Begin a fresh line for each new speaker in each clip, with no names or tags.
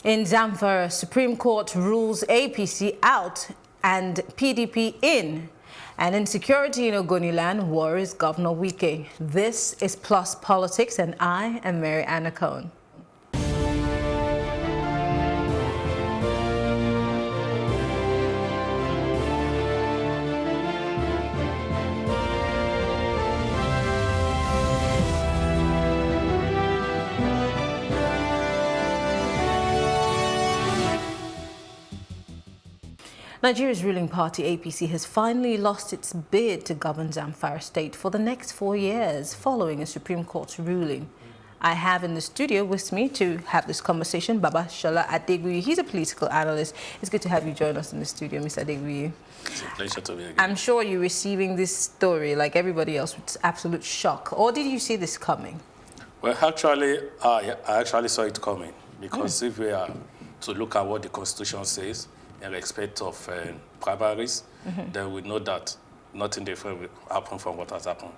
In Zamfara, Supreme Court rules APC out and PDP in. And insecurity in Ogoniland worries Governor Wike. This is Plus Politics, and I am Mary Anna Cohen. Nigeria's ruling party, APC, has finally lost its bid to govern Zamfara State for the next 4 years, following a Supreme Court ruling. I have in the studio with me to have this conversation Baba Shola Adeguyi. He's a political analyst. It's good to have you join us in the studio, Mr. Adeguyi.
It's a pleasure to be here.
I'm sure you're receiving this story, like everybody else, with absolute shock. Or did you see this coming?
Well, actually, I actually saw it coming, because if we are to look at what the Constitution says, in respect of primaries, then we know that nothing different will happen from what has happened.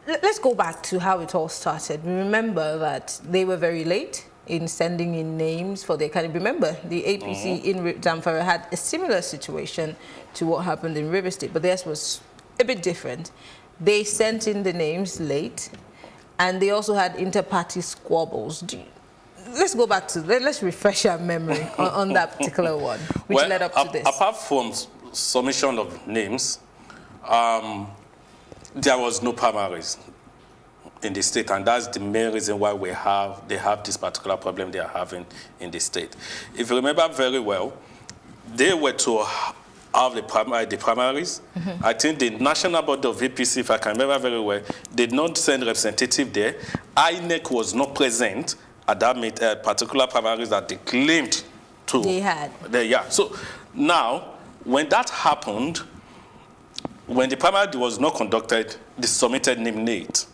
Let's go back to how it all started. We remember that they were very late in sending in names for their candidate. Remember, the APC in Zamfara had a similar situation to what happened in River State, but theirs was a bit different. They sent in the names late, and they also had inter-party squabbles. Let's go back to, let's refresh our memory on that particular one, which led up to this.
Apart from submission of names, there was no primaries in the state, and that's the main reason why they have this particular problem they are having in the state. If you remember very well, they were to have the primaries. I think the National Board of APC, if I can remember very well, did not send representative there. INEC was not present at that particular primaries that they claimed to.
They had.
Yeah. So now, when that happened, when the primary was not conducted, they submitted name late.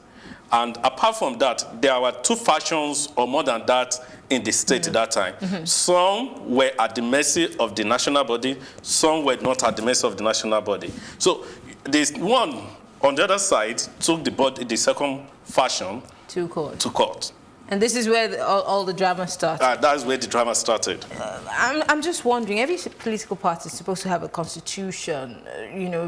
And apart from that, there were two factions or more than that in the state at that time. Some were at the mercy of the national body, some were not at the mercy of the national body. So this one on the other side took the second faction
to
court.
And this is where all the drama started.
That's where the drama started.
I'm just wondering, every political party is supposed to have a constitution,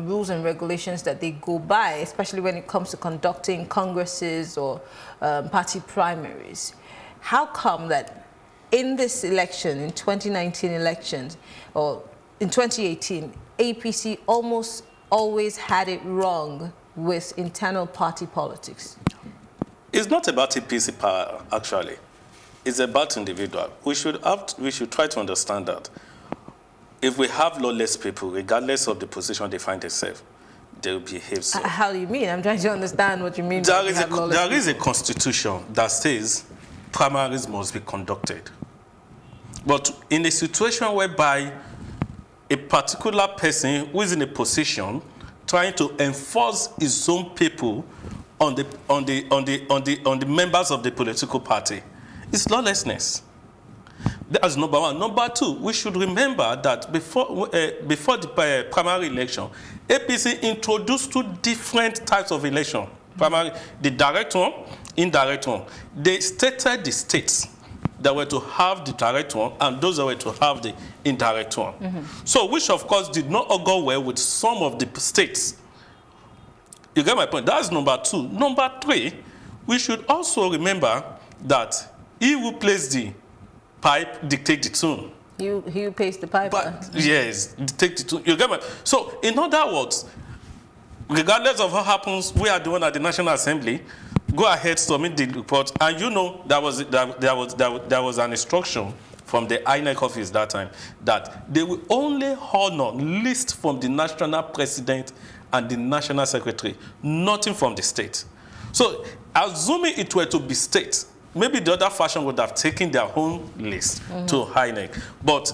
rules and regulations that they go by, especially when it comes to conducting congresses or party primaries. How come that in this election, in 2019 elections, or in 2018, APC almost always had it wrong with internal party politics?
It's not about APC power, actually. It's about individual. We should try to understand that if we have lawless people, regardless of the position they find themselves, they will behave so.
How do you mean? I'm trying to understand what you mean.
There is a constitution that says primaries must be conducted. But in a situation whereby a particular person who is in a position trying to enforce his own people on the members of the political party, it's lawlessness. That's number one. Number two, we should remember that before the primary election, APC introduced two different types of election. Primary, the direct one, indirect one. They stated the states that were to have the direct one and those that were to have the indirect one. So, which of course did not go well with some of the states. You get my point? That's number two. Number three, we should also remember that he who plays the pipe dictates the tune.
He who plays the pipe?
Yes, dictate the tune. You get my point? So, in other words, regardless of what happens, we are the one at the National Assembly. Go ahead, submit the report, and there was an instruction from the INEC office that time that they will only honor list from the national president and the national secretary, nothing from the state. So, assuming it were to be state, maybe the other faction would have taken their own list to INEC. But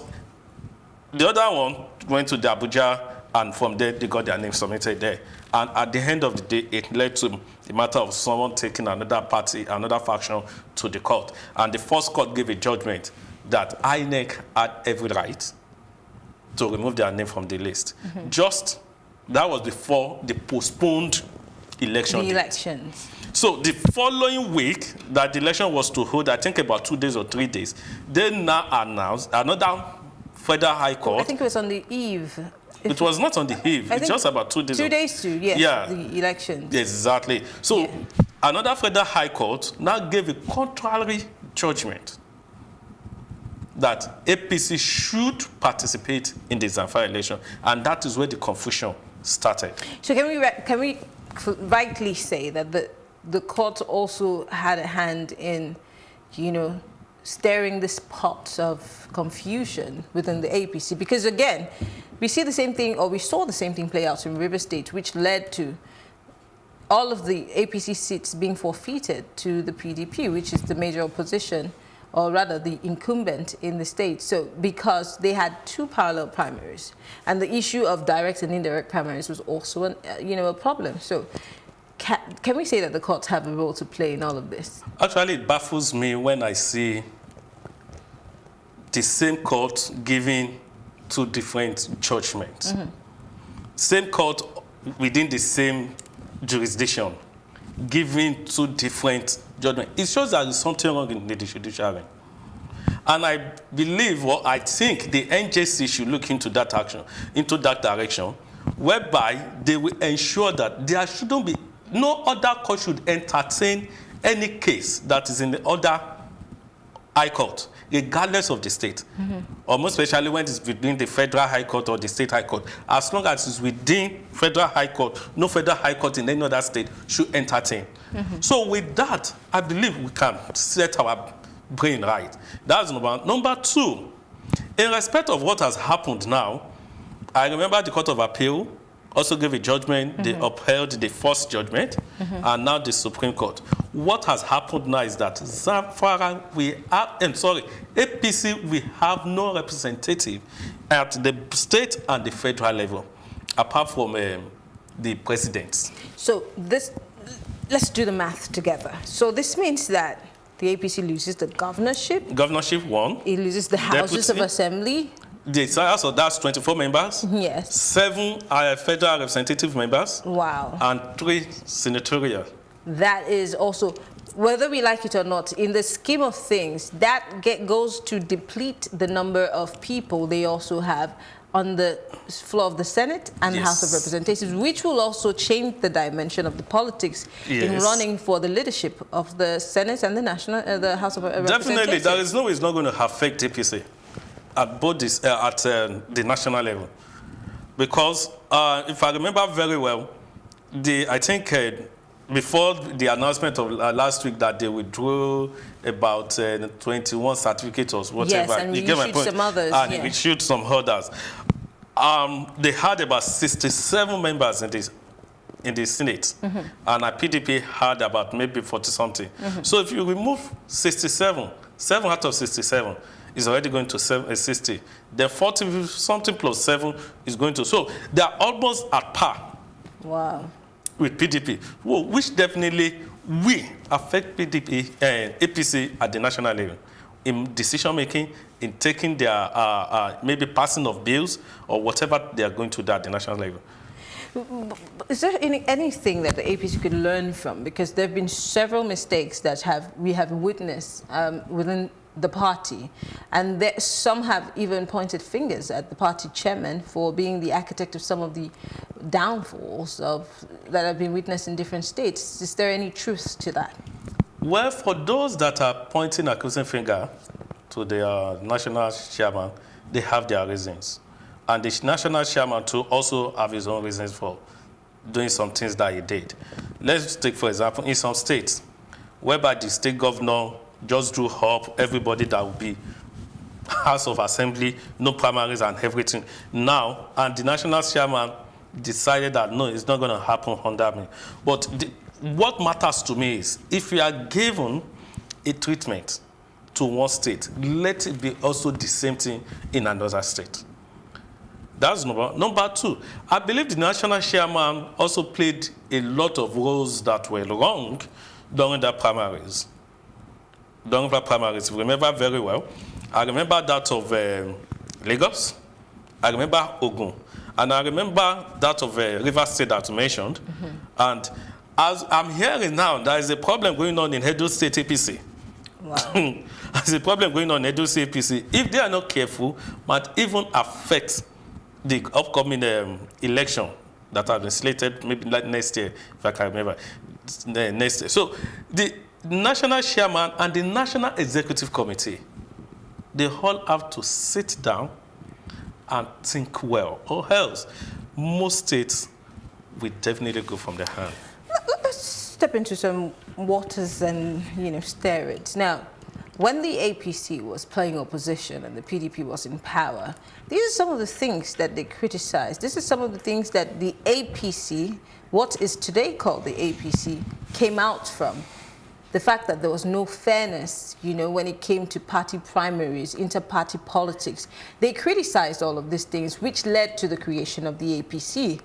the other one went to the Abuja, and from there they got their name submitted there. And at the end of the day, it led to the matter of someone taking another party, another faction to the court. And the first court gave a judgment that INEC had every right to remove their name from the list. That was before they postponed election
The
date.
elections.
So the following week that the election was to hold, I think about 2 days or 3 days, they now announced another federal high court.
I think it was on the eve.
It was not on the eve. It's just about 2 days.
2 days to, yes,
yeah,
the elections.
Exactly. So
Yeah.
another federal high court now gave a contrary judgment that APC should participate in the Zamfara election, and that is where the confusion started.
So can we rightly say that the court also had a hand in, stirring this pot of confusion within the APC? Because again, we see the same thing, or we saw the same thing play out in River State, which led to all of the APC seats being forfeited to the PDP, which is the major opposition, or rather the incumbent in the state. So because they had 2 parallel primaries, and the issue of direct and indirect primaries was also a problem. So can we say that the courts have a role to play in all of this?
Actually, it baffles me when I see the same court giving 2 different judgments. Same court within the same jurisdiction giving 2 different judgments. It shows that there's something wrong in the judiciary. And I believe, or I think the NJC should look into that direction, whereby they will ensure that there shouldn't be, no other court should entertain any case that is in the other high court, regardless of the state, or most especially when it's within the federal high court or the state high court. As long as it's within federal high court, no federal high court in any other state should entertain. So with that, I believe we can set our brain right. That's number one. Number 2, in respect of what has happened now, I remember the Court of Appeal also gave a judgment. They upheld the first judgment, and now the Supreme Court. What has happened now is that Zamfara, APC, we have no representative at the state and the federal level, apart from the presidents.
So let's do the math together. So this means that the APC loses the governorship.
Governorship 1.
It loses the houses of assembly.
So that's 24 members.
Yes.
7 federal representative members.
Wow.
And 3 senatorial.
That is also, whether we like it or not, in the scheme of things, that goes to deplete the number of people they also have on the floor of the Senate and the House of Representatives, which will also change the dimension of the politics in running for the leadership of the Senate and the House of Representatives.
Definitely, there is no way it's not going to affect APC at both this, the national level, because if I remember very well, I think before the announcement of last week that they withdrew about 21 certificates or whatever.
Yes, and we issued some others.
And we issued some others. They had about 67 members in the Senate, and our PDP had about maybe 40-something. So if you remove 67, 7 out of 67 is already going to 60. Then 40-something plus 7 is going to... So they are almost at par.
Wow.
With PDP, which definitely will affect PDP and APC at the national level in decision making, in taking their maybe passing of bills or whatever they are going to do at the national level.
Is there anything that the APC could learn from? Because there have been several mistakes that we have witnessed within the party, and some have even pointed fingers at the party chairman for being the architect of some of the downfalls that have been witnessed in different states. Is there any truth to that?
Well, for those that are pointing accusing finger to the national chairman, they have their reasons. And the national chairman too also have his own reasons for doing some things that he did. Let's take, for example, in some states, whereby the state governor just drew up everybody that would be House of Assembly, no primaries and everything. Now, and the national chairman decided that no, it's not going to happen under me. But what matters to me is if you are given a treatment to one state, let it be also the same thing in another state. That's number 2. I believe the national chairman also played a lot of roles that were wrong during the primaries. During the primaries, if you remember very well, I remember that of Lagos, I remember Ogun, and I remember that of River State that you mentioned. And As I'm hearing now, there is a problem going on in Edo State APC.
Wow.
There's a problem going on in Edo State APC. If they are not careful, might even affect the upcoming election that have been slated maybe like next year, if I can remember, next year. So the national chairman and the national executive committee, they all have to sit down and think well, or else most states will definitely go from their hand.
Let's step into some waters and, stir it. Now, when the APC was playing opposition and the PDP was in power, these are some of the things that they criticized. This is some of the things that the APC, what is today called the APC, came out from. The fact that there was no fairness, when it came to party primaries, inter-party politics. They criticized all of these things, which led to the creation of the APC.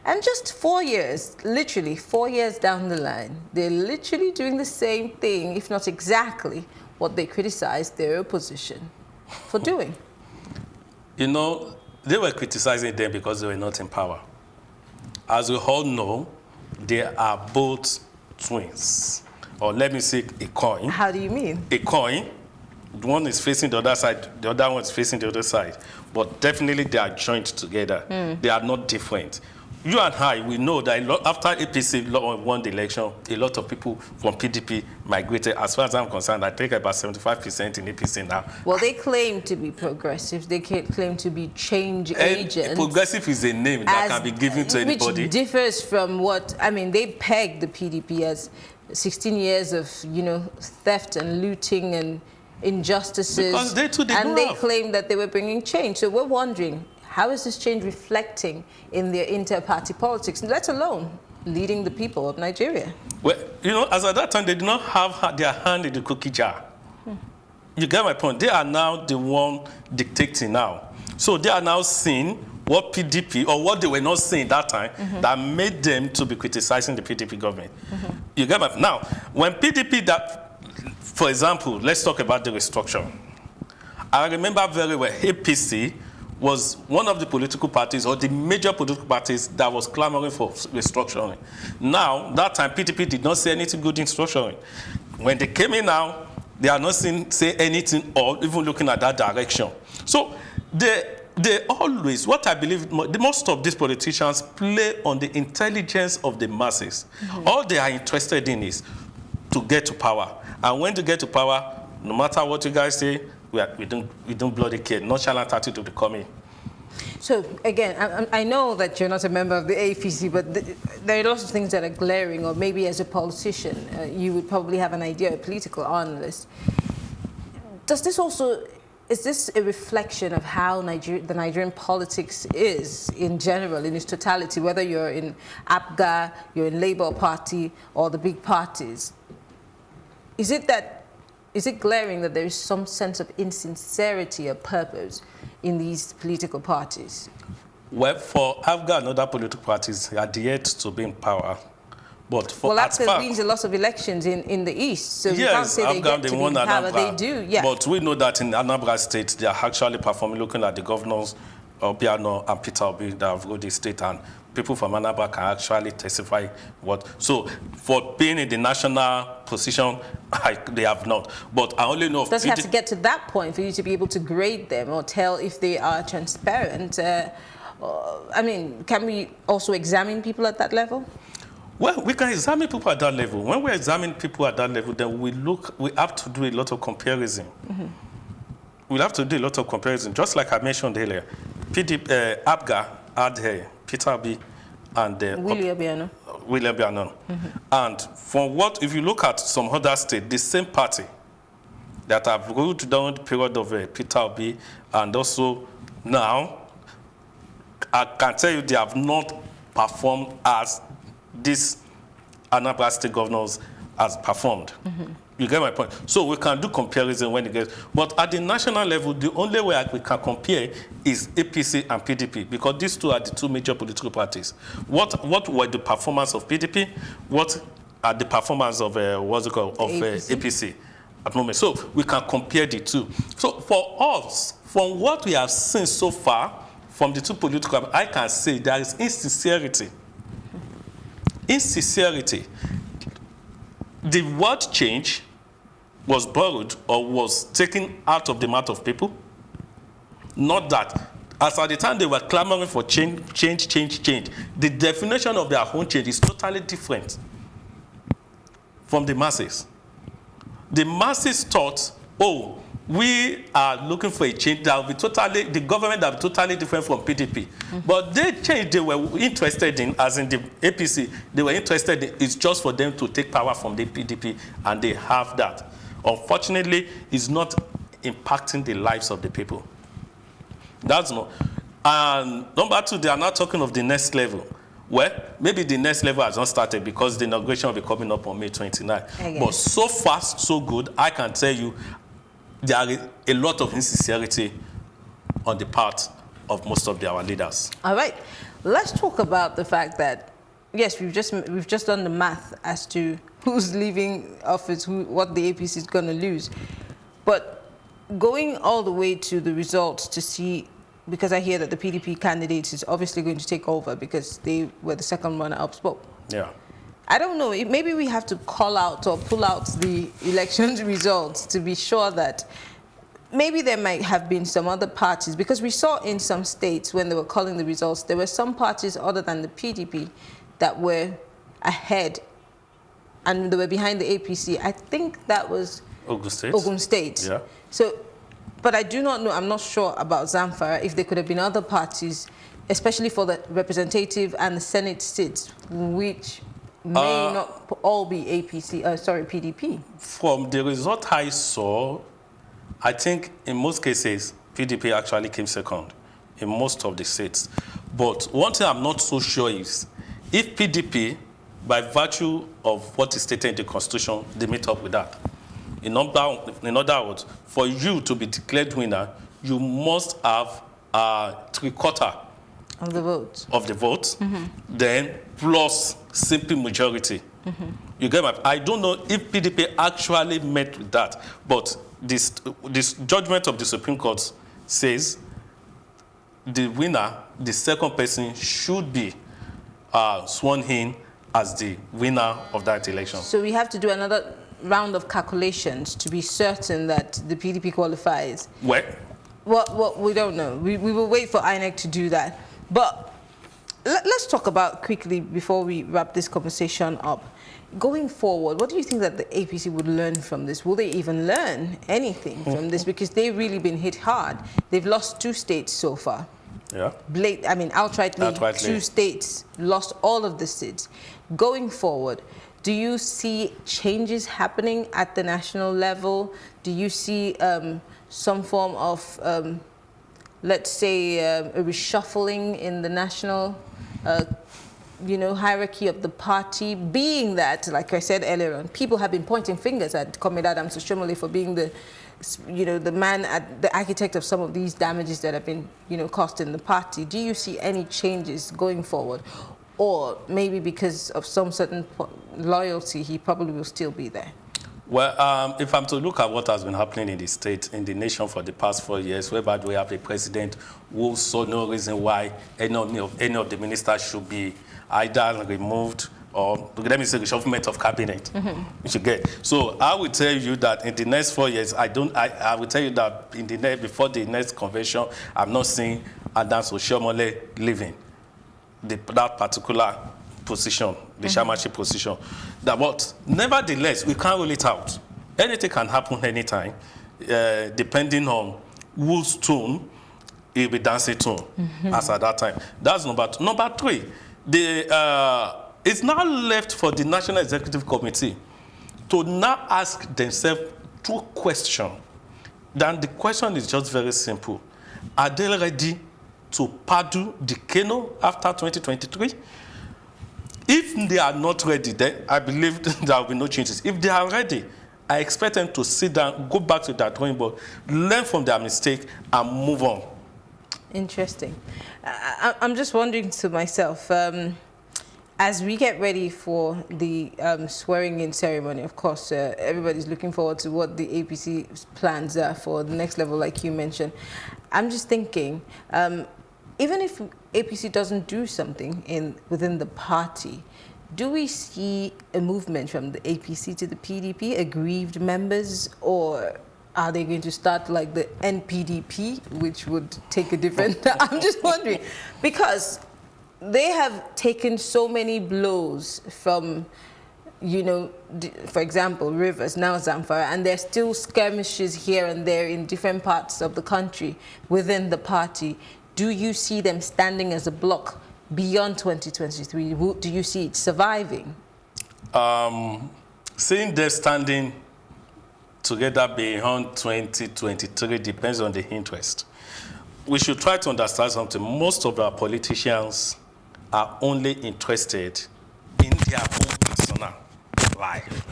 And just 4 years, literally 4 years down the line, they're literally doing the same thing, if not exactly what they criticized their opposition for doing.
They were criticizing them because they were not in power. As we all know, they are both twins. Or let me say a coin.
How do you mean?
A coin. One is facing the other side, the other one is facing the other side. But definitely they are joined together. They are not different. You and I, we know that after APC won the election, a lot of people from PDP migrated. As far as I'm concerned, I think about 75% in APC now.
Well, they claim to be progressive. They claim to be change agents.
Progressive is a name that can be given to anybody.
Which differs from what, they pegged the PDP as 16 years of, theft and looting and injustices.
Because they too,
they claimed that they were bringing change. So we're wondering, how is this change reflecting in their inter-party politics, let alone leading the people of Nigeria?
Well, as at that time, they did not have their hand in the cookie jar. You get my point? They are now the one dictating now. So they are now seeing what PDP, or what they were not saying that time, that made them to be criticizing the PDP government. You get my point? Now, when PDP, for example, let's talk about the restructuring. I remember very well, APC was one of the political parties, or the major political parties, that was clamoring for restructuring. Now, that time, PDP did not say anything good in restructuring. When they came in now, they are not say anything or even looking at that direction. So they always, what I believe, most of these politicians play on the intelligence of the masses. All they are interested in is to get to power. And when they get to power, no matter what you guys say, we don't bloody care. Nonchalant attitude to come in.
So, again, I know that you're not a member of the APC, but there are lots of things that are glaring, or maybe as a politician, you would probably have an idea, a political analyst. Is this a reflection of how the Nigerian politics is in general, in its totality, whether you're in APGA, you're in Labour Party, or the big parties? Is it glaring that there is some sense of insincerity or purpose in these political parties? Well,
for APGA and other political parties, they are yet to be in power. But for
APGA wins a lot of elections in the East, so you can't say they get to be in power. They do, yeah.
But we know that in Anambra State, they are actually performing, looking at the governors, Obiano and Peter Obi, that have ruled the state, and people from Anambra can actually testify what. So for being in the national position, they have not. But I only know.
Does it have to get to that point for you to be able to grade them or tell if they are transparent? Can we also examine people at that level?
Well, we can examine people at that level. When we examine people at that level, then we have to do a lot of comparison. We'll have to do a lot of comparison. Just like I mentioned earlier, APGA had Peter Obi and
William
Obiano. And from if you look at some other states, the same party that have ruled down the period of Peter Obi, and also now, I can tell you they have not performed as these Anambra State governors has performed. You get my point? So we can do comparison when it gets, but at the national level, the only way we can compare is APC and PDP, because these two are the two major political parties. What were the performance of PDP? What are the performance of APC at the moment? So we can compare the two. So for us, from what we have seen so far from the two political, I can say there is insincerity insincerity. The word change was borrowed or was taken out of the mouth of people. Not that. As at the time they were clamoring for change. The definition of their own change is totally different from the masses. The masses thought, oh, we are looking for a change that will be totally, the government that will be totally different from PDP. But they changed they were interested in, as in the APC, they were interested in, it's just for them to take power from the PDP, and they have that. Unfortunately, it's not impacting the lives of the people. That's not. And number two, they are not talking of the next level. Well, maybe the next level has not started because the inauguration will be coming up on May 29. But so far, so good, I can tell you there is a lot of insincerity on the part of most of our leaders.
All right. Let's talk about the fact that, yes, we've just done the math as to who's leaving office, what the APC is going to lose. But going all the way to the results to see, because I hear that the PDP candidate is obviously going to take over because they were the second runner-up spot.
Yeah.
I don't know. Maybe we have to call out or pull out the election results to be sure that maybe there might have been some other parties, because we saw in some states when they were calling the results, there were some parties other than the PDP that were ahead and they were behind the APC. I think that was
Ogun State.
Ogun State.
Yeah.
So, but I do not know, I'm not sure about Zamfara, if there could have been other parties, especially for the representative and the Senate seats, which may not all be PDP.
From the result I saw, I think in most cases, PDP actually came second in most of the seats. But one thing I'm not so sure is, if PDP, by virtue of what is stated in the Constitution, they meet up with that. In other words, for you to be declared winner, you must have 3/4
of the vote.
Then plus simple majority. You get my? I don't know if PDP actually met with that, but this judgment of the Supreme Court says the winner, the second person, should be sworn in as the winner of that election.
So we have to do another round of calculations to be certain that the PDP qualifies. Well, we don't know. We will wait for INEC to do that. But let's talk about quickly, before we wrap this conversation up, going forward, what do you think that the APC would learn from this? Will they even learn anything from this? Because they've really been hit hard. They've lost 2 states so far.
Yeah.
Outrightly, 2 states lost all of the seats. Going forward, do you see changes happening at the national level? Do you see some form of, let's say, a reshuffling in the national, hierarchy of the party? Being that, like I said earlier on, people have been pointing fingers at Comrade Adams Oshomole for being the architect of some of these damages that have been, caused in the party. Do you see any changes going forward? Or maybe because of some certain loyalty, he probably will still be there?
Well, if I'm to look at what has been happening in the state, in the nation for the past 4 years, whereby we have a president who saw no reason why any of the ministers should be either removed or, let me say, reshufflement of cabinet. You should get. So I will tell you that in the next 4 years, I will tell you that before the next convention, I'm not seeing Adams Oshomole leaving that particular position, the chairmanship position. But nevertheless, we can't rule it out. Anything can happen anytime, depending on whose tune it will be dancing tune as at that time. That's number 2. Number 3, it's now left for the National Executive Committee to now ask themselves 2 questions. Then the question is just very simple. Are they ready to pardon the Kano after 2023? If they are not ready, then I believe there will be no changes. If they are ready, I expect them to sit down, go back to their drawing board, learn from their mistake, and move on.
Interesting. I'm just wondering to myself, as we get ready for the swearing-in ceremony, of course, everybody's looking forward to what the APC plans are for the next level, like you mentioned. I'm just thinking, even if APC doesn't do something within the party, do we see a movement from the APC to the PDP, aggrieved members, or are they going to start like the NPDP, which would take a different... I'm just wondering, because they have taken so many blows from, you know, for example, Rivers, now Zamfara, and there's still skirmishes here and there in different parts of the country within the party. Do you see them standing as a bloc beyond 2023? Do you see it surviving?
Seeing them standing together beyond 2023 depends on the interest. We should try to understand something. Most of our politicians are only interested in their own personal life.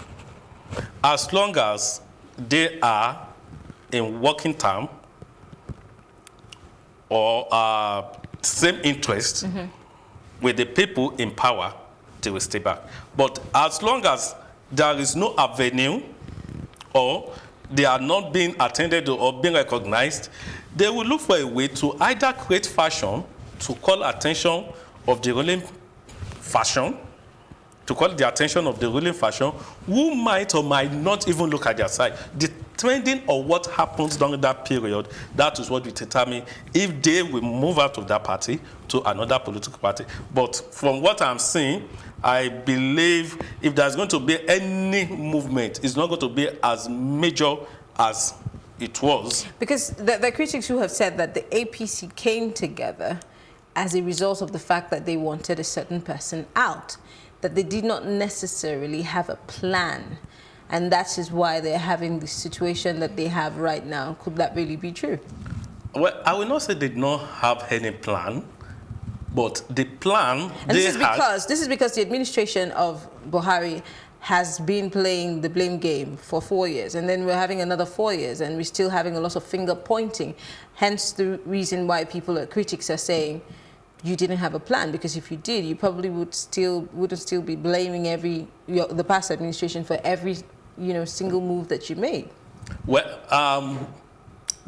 As long as they are in working term or same interest with the people in power, they will stay back. But as long as there is no avenue or they are not being attended to or being recognized, they will look for a way to either create fashion to call attention of the ruling faction, who might or might not even look at their side. Depending on what happens during that period, that is what will determine if they will move out of that party to another political party. But from what I'm seeing, I believe if there's going to be any movement, it's not going to be as major as it was.
Because the critics who have said that the APC came together as a result of the fact that they wanted a certain person out, that they did not necessarily have a plan. And that is why they're having the situation that they have right now. Could that really be true?
Well, I will not say they did not have any plan, but the plan
and this is because the administration of Buhari has been playing the blame game for 4 years, and then we're having another 4 years, and we're still having a lot of finger pointing. Hence the reason why critics are saying you didn't have a plan, because if you did, you probably wouldn't still be blaming the past administration for every single move that you made.
Well,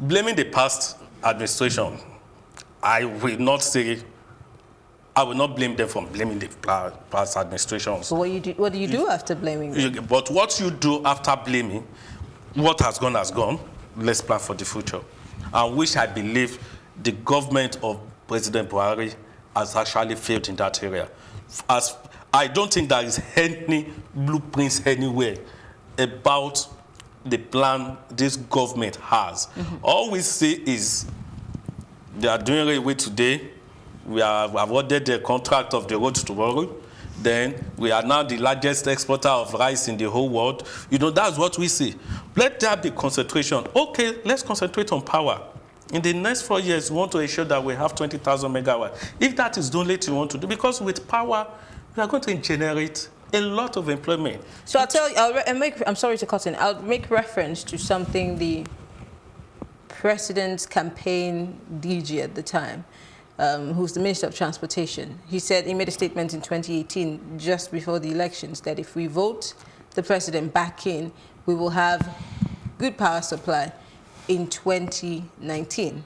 blaming the past administration, I will not blame them for blaming the past administration.
So what do you do after blaming them?
But what you do after blaming, what has gone has gone. Let's plan for the future. And which I believe the government of President Buhari has actually failed in that area. As I don't think there is any blueprints anywhere about the plan this government has. All we see is they are doing away today. We have awarded the contract of the road tomorrow. Then we are now the largest exporter of rice in the whole world. That's what we see. Let there be concentration. Okay, let's concentrate on power. In the next 4 years, we want to ensure that we have 20,000 megawatts. If that is the only thing you want to do, because with power, we are going to generate a lot of employment.
So I'll tell you, I'm sorry to cut in. I'll make reference to something the president's campaign DG at the time, who's the Minister of Transportation. He made a statement in 2018, just before the elections, that if we vote the president back in, we will have good power supply in 2019.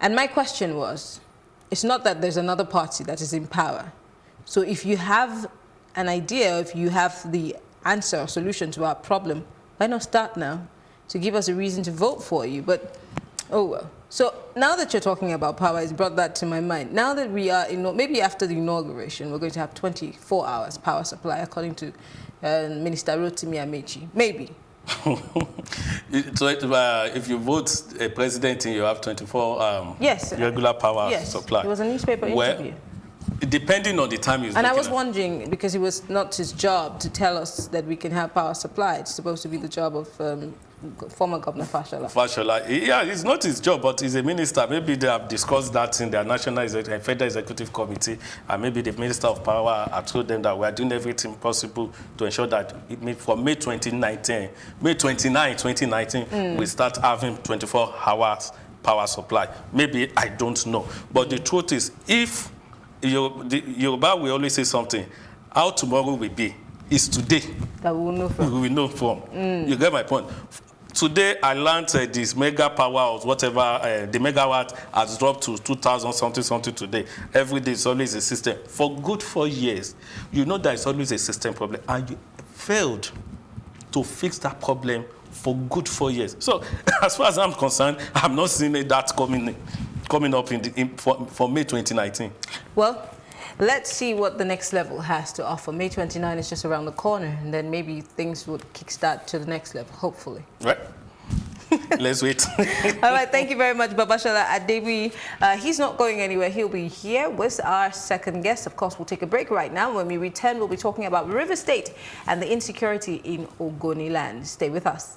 And my question was, it's not that there's another party that is in power. So if you have an idea, if you have the answer or solution to our problem, why not start now to give us a reason to vote for you? But, oh well. So now that you're talking about power, it's brought that to my mind. Now that we are, maybe after the inauguration, we're going to have 24 hours power supply, according to Minister Rotimi Amechi. Maybe.
So if you vote a president, you have 24 regular power supply.
It was a newspaper interview.
Depending on the time
And I was wondering, because it was not his job to tell us that we can have power supply. It's supposed to be the job of former Governor Fashola.
Yeah, it's not his job, but he's a minister. Maybe they have discussed that in their Federal Executive Committee, and maybe the Minister of Power have told them that we are doing everything possible to ensure that from May 29, 2019, we start having 24 hours power supply. Maybe, I don't know. But the truth is, if Yoruba will always say something, how tomorrow will be is today.
That we will know from.
We will know from. You get my point. Today, I learned this mega power or whatever, the megawatt has dropped to 2,000 something today. Every day is always a system. For good 4 years, you know there is always a system problem, and you failed to fix that problem for good 4 years. So, as far as I'm concerned, I'm not seeing that coming up for May 2019.
Well, let's see what the next level has to offer. May 29 is just around the corner, and then maybe things would kickstart to the next level, hopefully.
Right. Let's wait.
All right, thank you very much, Babashola Adebi. He's not going anywhere. He'll be here with our second guest. Of course, we'll take a break right now. When we return, we'll be talking about River State and the insecurity in Ogoniland. Stay with us.